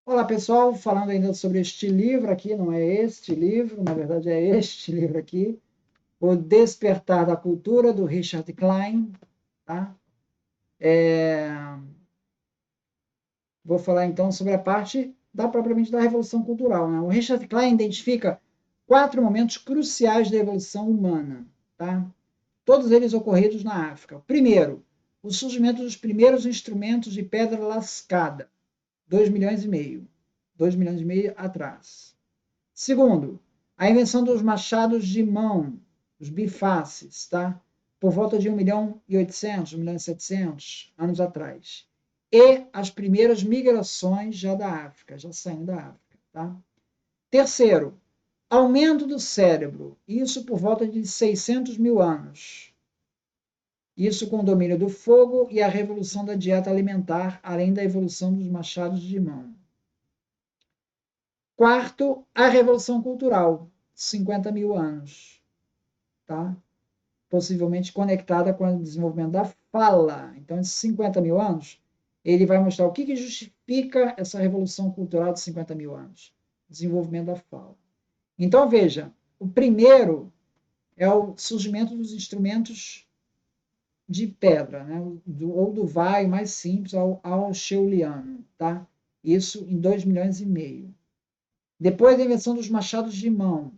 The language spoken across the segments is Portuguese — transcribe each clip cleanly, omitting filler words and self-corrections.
Olá, pessoal, falando ainda sobre este livro aqui, não é este livro, na verdade é este livro aqui, O Despertar da Cultura, do Richard Klein, tá? Vou falar então sobre a parte propriamente da Revolução Cultural, né? O Richard Klein identifica 4 momentos cruciais da evolução humana, tá? Todos eles ocorridos na África. Primeiro, o surgimento dos primeiros instrumentos de pedra lascada, 2 milhões e meio, 2 milhões e meio atrás. Segundo, a invenção dos machados de mão, os bifaces, tá? Por volta de 1.800.000, 1.700.000 anos atrás. E as primeiras migrações já da África, já saindo da África, tá? Terceiro, aumento do cérebro, isso por volta de 600 mil anos. Isso com o domínio do fogo e a revolução da dieta alimentar, além da evolução dos machados de mão. Quarto, a Revolução Cultural, 50 mil anos, tá? Possivelmente conectada com o desenvolvimento da fala. Então, esses 50 mil anos, ele vai mostrar o que justifica essa Revolução Cultural de 50 mil anos. Desenvolvimento da fala. Então, veja, o primeiro é o surgimento dos instrumentos de pedra, né? Ou do vai mais simples ao cheuliano, tá? Isso em 2 milhões e meio. Depois a invenção dos machados de mão,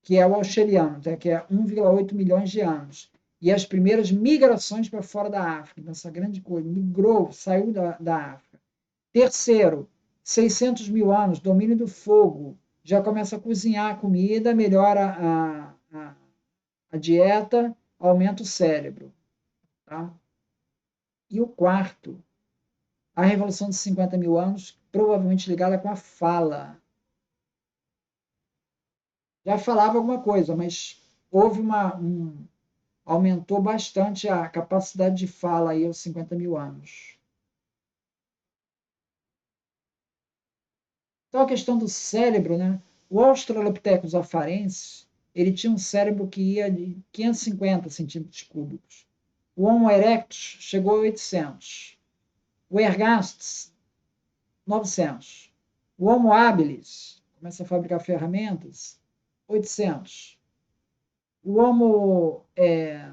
que é o auxiliano, que é 1,8 milhões de anos. E as primeiras migrações para fora da África, essa grande coisa, migrou, saiu da África. Terceiro, 600 mil anos, domínio do fogo, já começa a cozinhar a comida, melhora a dieta, aumenta o cérebro. Tá? E o quarto, a Revolução de 50 mil anos, provavelmente ligada com a fala. Já falava alguma coisa, mas houve aumentou bastante a capacidade de fala aí aos 50 mil anos. Então, a questão do cérebro, né? O Australopithecus afarensis, ele tinha um cérebro que ia de 550 centímetros cúbicos. O Homo erectus chegou a 800. O Ergastes, 900. O Homo habilis, começa a fabricar ferramentas, 800. O Homo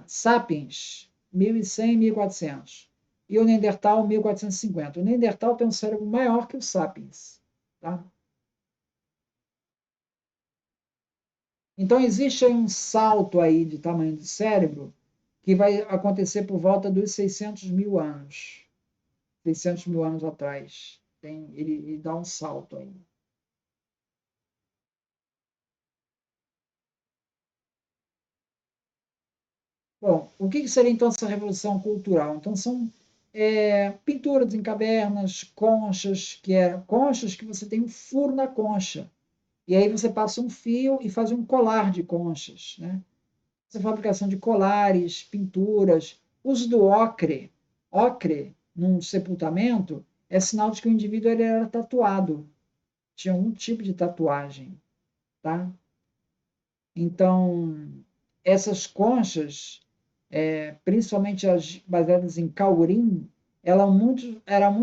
sapiens, 1100 e 1400. E o Neandertal, 1450. O Neandertal tem um cérebro maior que o sapiens. Tá? Então, existe aí um salto aí de tamanho de cérebro que vai acontecer por volta dos 600 mil anos. 600 mil anos atrás. Ele dá um salto aí. Bom, o que seria então essa revolução cultural? Então são pinturas em cavernas, conchas que você tem um furo na concha. E aí você passa um fio e faz um colar de conchas. Né? Essa fabricação de colares, pinturas, uso do ocre. Ocre, num sepultamento, é sinal de que o indivíduo ele era tatuado. Tinha algum tipo de tatuagem. Tá? Então, essas conchas principalmente as baseadas em caurim, eram muito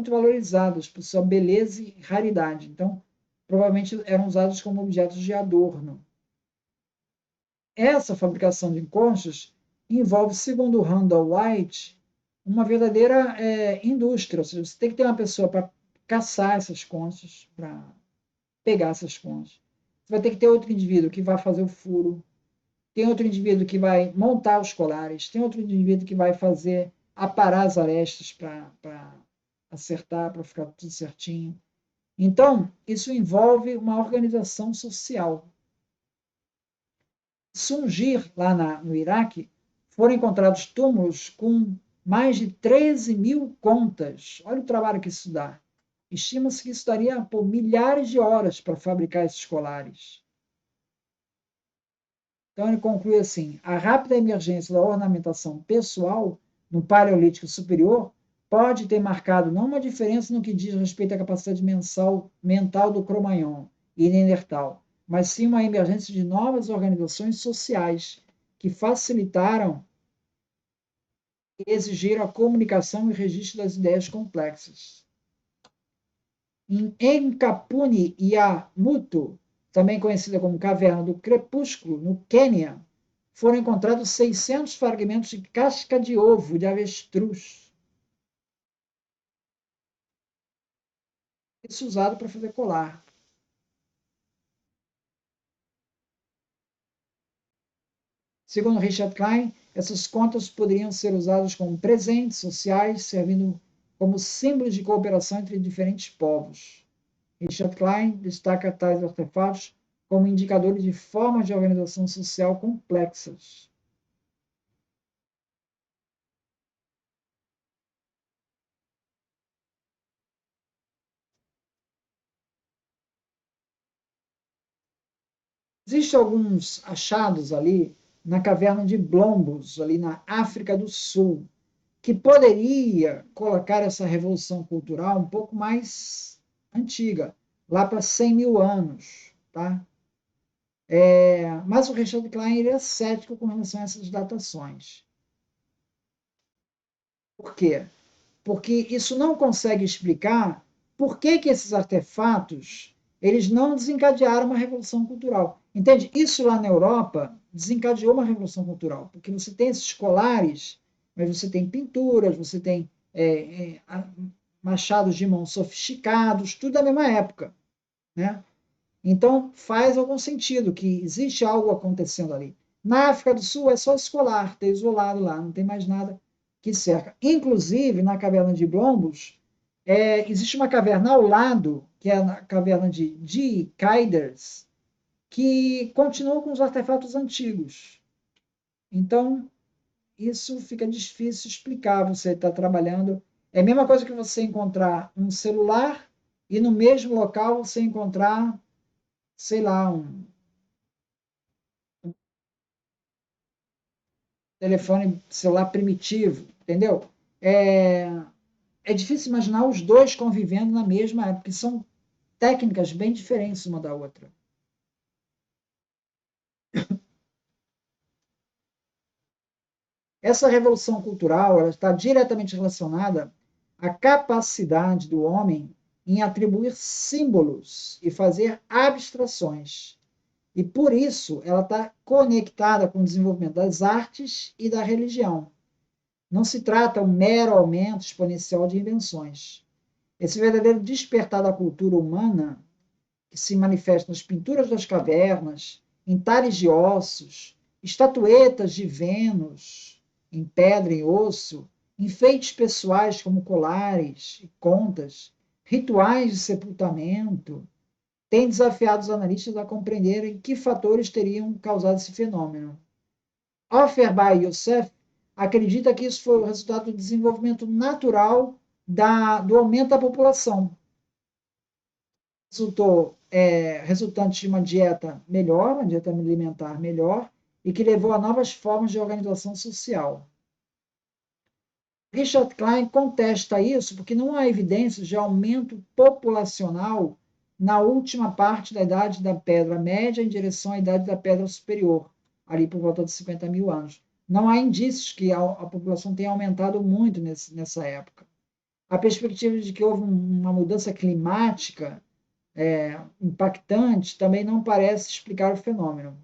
valorizadas por sua beleza e raridade. Então, provavelmente eram usadas como objetos de adorno. Essa fabricação de conchas envolve, segundo Randall White, uma verdadeira indústria. Ou seja, você tem que ter uma pessoa para caçar essas conchas, para pegar essas conchas. Você vai ter que ter outro indivíduo que vai fazer o furo, tem outro indivíduo que vai montar os colares, tem outro indivíduo que vai fazer aparar as arestas para acertar, para ficar tudo certinho. Então, isso envolve uma organização social. Sungir, lá no Iraque, foram encontrados túmulos com mais de 13 mil contas. Olha o trabalho que isso dá. Estima-se que isso daria por milhares de horas para fabricar esses colares. Então ele conclui assim: a rápida emergência da ornamentação pessoal no Paleolítico Superior pode ter marcado não uma diferença no que diz respeito à capacidade mental do Cro-Magnon e Neandertal, mas sim uma emergência de novas organizações sociais que facilitaram e exigiram a comunicação e registro das ideias complexas. Em Enkapuni-Yamuto, também conhecida como Caverna do Crepúsculo, no Quênia, foram encontrados 600 fragmentos de casca de ovo de avestruz. Isso usado para fazer colar. Segundo Richard Klein, essas contas poderiam ser usadas como presentes sociais, servindo como símbolos de cooperação entre diferentes povos. Richard Klein destaca tais artefatos como indicadores de formas de organização social complexas. Existem alguns achados ali na caverna de Blombos, ali na África do Sul, que poderia colocar essa revolução cultural um pouco mais antiga, lá para 100 mil anos. Tá? Mas o Richard Klein ele é cético com relação a essas datações. Por quê? Porque isso não consegue explicar por que esses artefatos eles não desencadearam uma revolução cultural. Entende? Isso lá na Europa desencadeou uma revolução cultural, porque você tem esses colares, mas você tem pinturas, você tem machados de mão sofisticados, tudo da mesma época. Né? Então faz algum sentido que existe algo acontecendo ali. Na África do Sul é só escolar, ter isolado lá, não tem mais nada que cerca. Inclusive, na caverna de Blombos, existe uma caverna ao lado, que é a caverna de Kaiders, que continua com os artefatos antigos. Então, isso fica difícil explicar. Você está trabalhando. É a mesma coisa que você encontrar um celular e no mesmo local você encontrar, sei lá, um telefone celular primitivo, entendeu? É, é difícil imaginar os dois convivendo na mesma época, porque são técnicas bem diferentes uma da outra. Essa revolução cultural ela está diretamente relacionada à capacidade do homem em atribuir símbolos e fazer abstrações. E por isso ela está conectada com o desenvolvimento das artes e da religião. Não se trata um mero aumento exponencial de invenções. Esse verdadeiro despertar da cultura humana, que se manifesta nas pinturas das cavernas, em talhes de ossos, estatuetas de Vênus, em pedra e osso, enfeites pessoais como colares e contas, rituais de sepultamento, tem desafiado os analistas a compreenderem que fatores teriam causado esse fenômeno. Offerbai Youssef acredita que isso foi o resultado do desenvolvimento natural do aumento da população. Resultante de uma dieta melhor, uma dieta alimentar melhor, e que levou a novas formas de organização social. Richard Klein contesta isso porque não há evidências de aumento populacional na última parte da idade da Pedra Média em direção à idade da Pedra Superior, ali por volta de 50 mil anos. Não há indícios que a população tenha aumentado muito nessa época. A perspectiva de que houve uma mudança climática impactante também não parece explicar o fenômeno.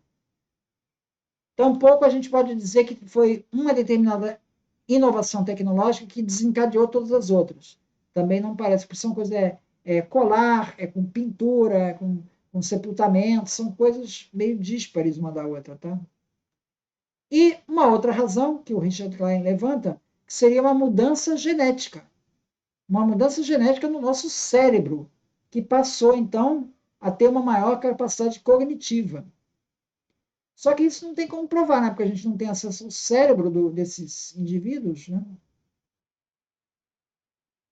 Tampouco a gente pode dizer que foi uma determinada inovação tecnológica que desencadeou todas as outras. Também não parece, porque são coisas colar, com pintura, com sepultamento, são coisas meio díspares uma da outra, tá? E uma outra razão que o Richard Klein levanta, que seria uma mudança genética. Uma mudança genética no nosso cérebro, que passou, então, a ter uma maior capacidade cognitiva. Só que isso não tem como provar, né? Porque a gente não tem acesso ao cérebro desses indivíduos, né?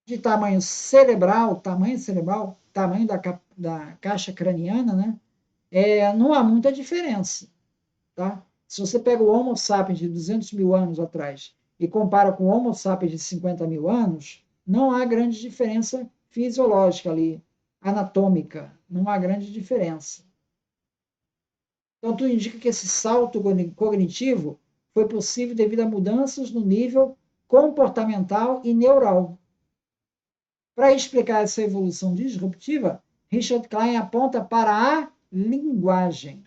De tamanho cerebral, tamanho da caixa craniana, né? Não há muita diferença, tá? Se você pega o Homo sapiens de 200 mil anos atrás e compara com o Homo sapiens de 50 mil anos, não há grande diferença fisiológica ali, anatômica, não há grande diferença. Então, tudo indica que esse salto cognitivo foi possível devido a mudanças no nível comportamental e neural. Para explicar essa evolução disruptiva, Richard Klein aponta para a linguagem.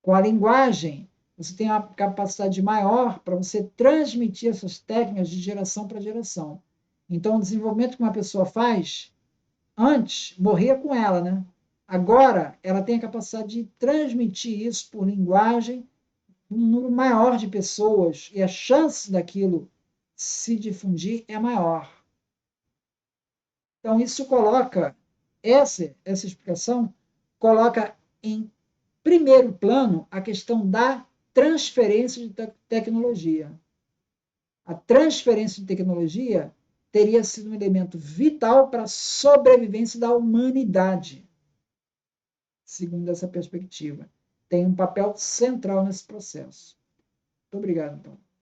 Com a linguagem, você tem uma capacidade maior para você transmitir essas técnicas de geração para geração. Então, o desenvolvimento que uma pessoa faz, antes, morria com ela, né? Agora, ela tem a capacidade de transmitir isso por linguagem um número maior de pessoas e a chance daquilo se difundir é maior. Então, isso coloca, essa explicação coloca em primeiro plano a questão da transferência de tecnologia. A transferência de tecnologia teria sido um elemento vital para a sobrevivência da humanidade, segundo essa perspectiva. Tem um papel central nesse processo. Muito obrigado, então.